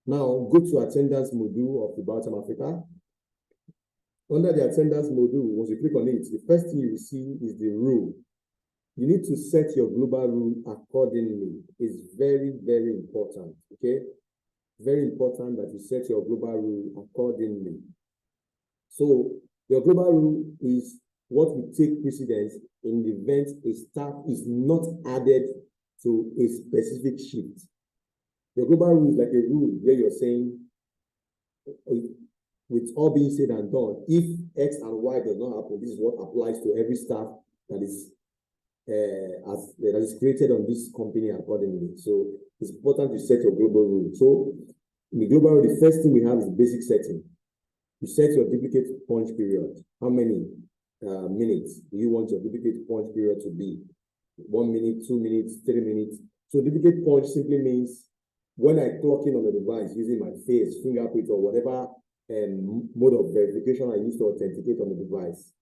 Now, go to attendance module of the Biotime Africa. Under the attendance module, once you click on it, the first thing you see is the rule. You need to set your global rule accordingly. It's very, very important, okay? Very important that you set your global rule accordingly. So your global rule is what will take precedence in the event a staff is not added to a specific shift. Your global rule is like a rule where you're saying, with all being said and done, if X and Y does not happen, this is what applies to every staff that is created on this company accordingly. So it's important to set your global rule. So in the global rule, the first thing we have is basic setting. You set your duplicate punch period. How many minutes do you want your duplicate punch period to be? 1 minute, 2 minutes, 3 minutes. So duplicate punch simply means when I clock in on the device using my face, fingerprint, or whatever mode of verification I use to authenticate on the device,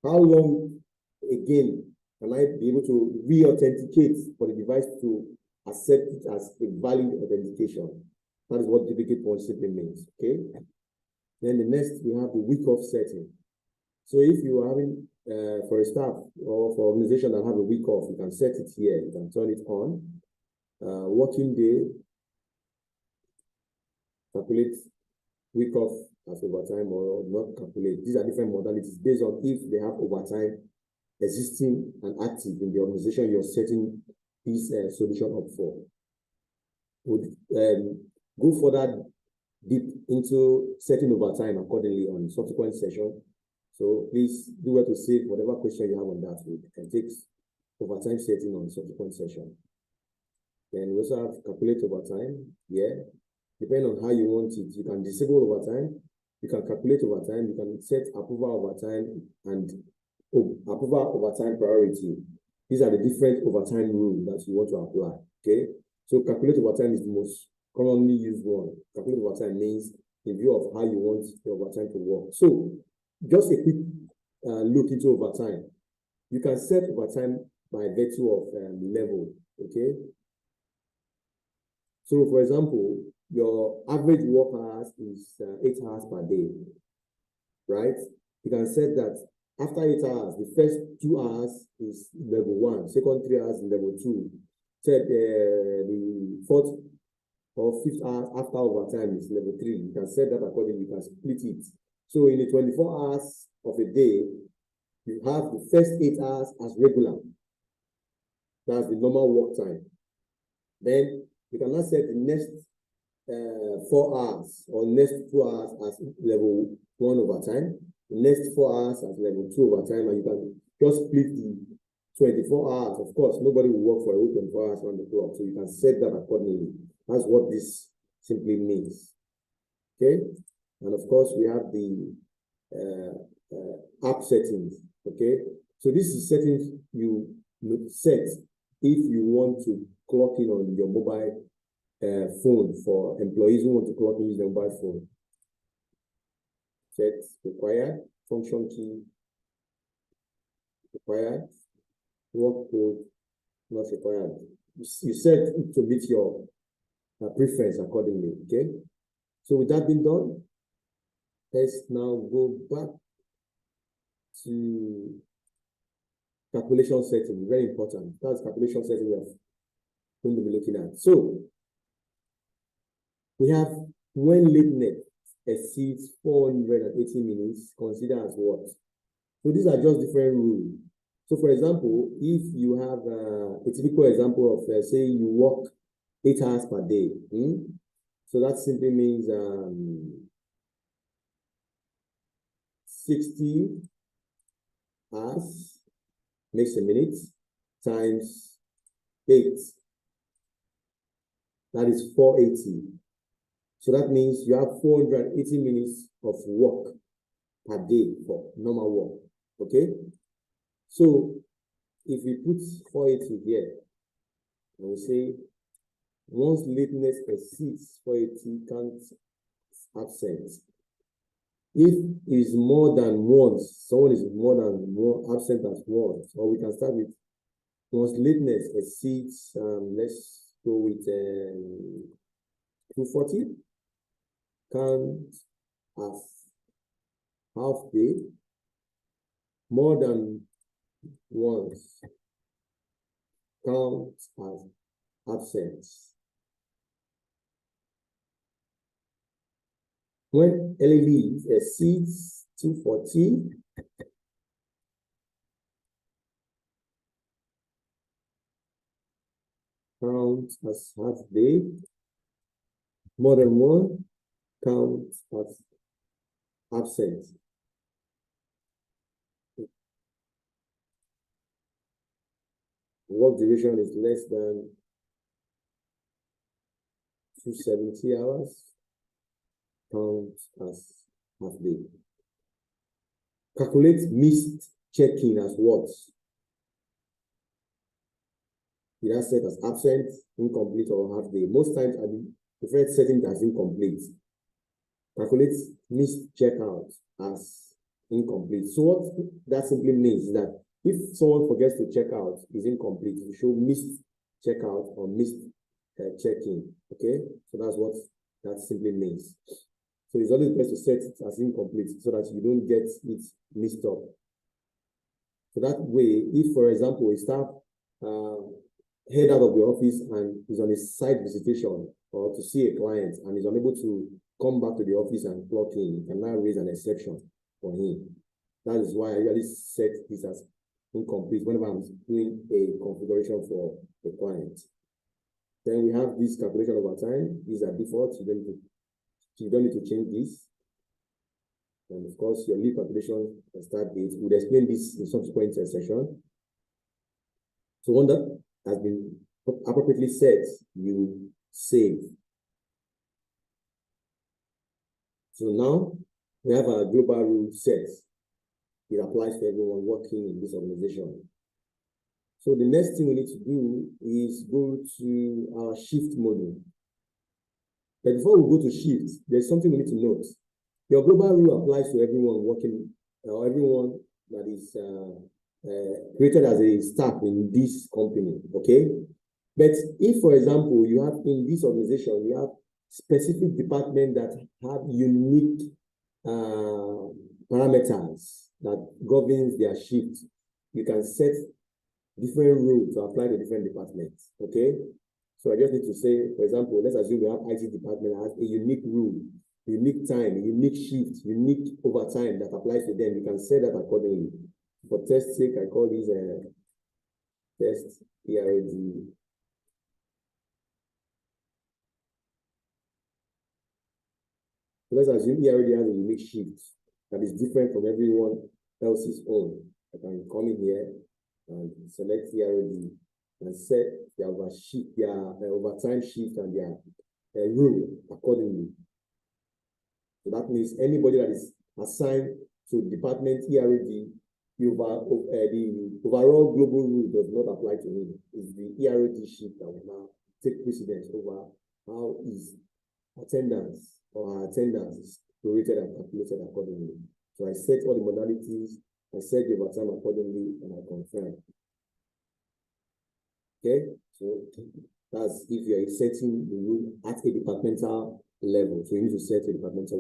how long again can I be able to re-authenticate for the device to accept it as a valid authentication? That is what duplicate punch simply means, okay? Then the next, we have the week off setting. So if you are having, for a staff or for organization that have a week off, you can set it here. You can turn it on. Working day, calculate week off as overtime or not calculate. These are different modalities based on if they have overtime existing and active in the organization you're setting this solution up for. Would go further deep into setting overtime accordingly on subsequent session. So please do well to save whatever question you have on that. We can take overtime setting on subsequent session. Then we also have calculate overtime. Yeah, depending on how you want it, you can disable overtime, you can calculate overtime, you can set approval overtime and approval overtime priority. These are the different overtime rules that you want to apply. Okay, so calculate overtime is the most commonly used one. Calculate overtime means in view of how you want your overtime to work. So just a quick look into overtime. You can set overtime by virtue of level. Okay, so for example, your average work hours is 8 hours per day, right? You can set that after 8 hours, the first 2 hours is level 1, second 3 hours is level 2. Set the fourth or fifth hour after overtime is level 3. You can set that accordingly. You can split it. So in the 24 hours of a day, you have the first 8 hours as regular. That's the normal work time. Then you can now set the next 4 hours or next 2 hours as level 1 overtime, the next 4 hours as level 2 overtime, and you can just split the 24 hours. Of course, nobody will work for a whole 24 hours around the clock, so you can set that accordingly. That's what this simply means. Okay, and of course, we have the app settings. Okay, so this is settings you set if you want to clock in on your mobile phone for employees who want to clock in using their mobile phone. Set required, function key required, work code not required. You set it to meet your preference accordingly. Okay, so with that being done, let's now go back to calculation setting. Very important. That's calculation setting we are going to be looking at. So we have when lateness exceeds 480 minutes, consider as what? So these are just different rules. So for example, if you have a typical example of say you work 8 hours per day, so that simply means 60 hours makes a minute times 8. That is 480. So that means you have 480 minutes of work per day for normal work. Okay? So if we put 480 here, and we say once lateness exceeds 480 counts absent. If it is more than once, someone is more than one absent as once, or we can start with once lateness exceeds, let's go with 240. count as half day more than once, count as absence. When early leave exceeds 240, count as half day. More than one, count as absent. Work duration is less than 270 hours, count as half day. Calculate missed check-in as what? Did I set as absent, incomplete, or half day? Most times I prefer setting it as incomplete. Calculate missed checkout as incomplete. So what that simply means is that if someone forgets to check out, is incomplete. You show missed checkout or missed check-in. Okay, so that's what that simply means. So it's always best to set it as incomplete so that you don't get it mixed up. So that way, if for example a staff head out of the office and is on a site visitation or to see a client and is unable to come back to the office and clock in, you can now raise an exception for him. That is why I usually set this as incomplete whenever I'm doing a configuration for a client. Then we have this calculation over time. These are default. You don't need to change this. And of course, your leave calculation and start date. We'll explain this in subsequent session. So one that has been appropriately set, you save. So now we have our global rule set. It applies to everyone working in this organization. So the next thing we need to do is go to our shift module. But before we go to shift, there's something we need to note. Your global rule applies to everyone working, or everyone that is created as a staff in this company, okay? But if, for example, you have in this organization, you have specific departments that have unique parameters that governs their shift, you can set different rules to apply to different departments, okay? So I just need to say, for example, let's assume we have IT department that has a unique rule, unique time, unique shift, unique overtime that applies to them. You can set that accordingly. For test sake, I call these test ERD. So let's assume ERD has a unique shift that is different from everyone else's own. I can come in here and select ERD and set their overtime shift and their rule accordingly. So that means anybody that is assigned to department ERD, the overall global rule does not apply to him. It's the ERD shift that will now take precedence over how his attendance or her attendance is prorated and calculated accordingly. So I set all the modalities, I set the overtime accordingly, and I confirm. Okay, so that's if you're setting the rule at a departmental level. So you need to set a departmental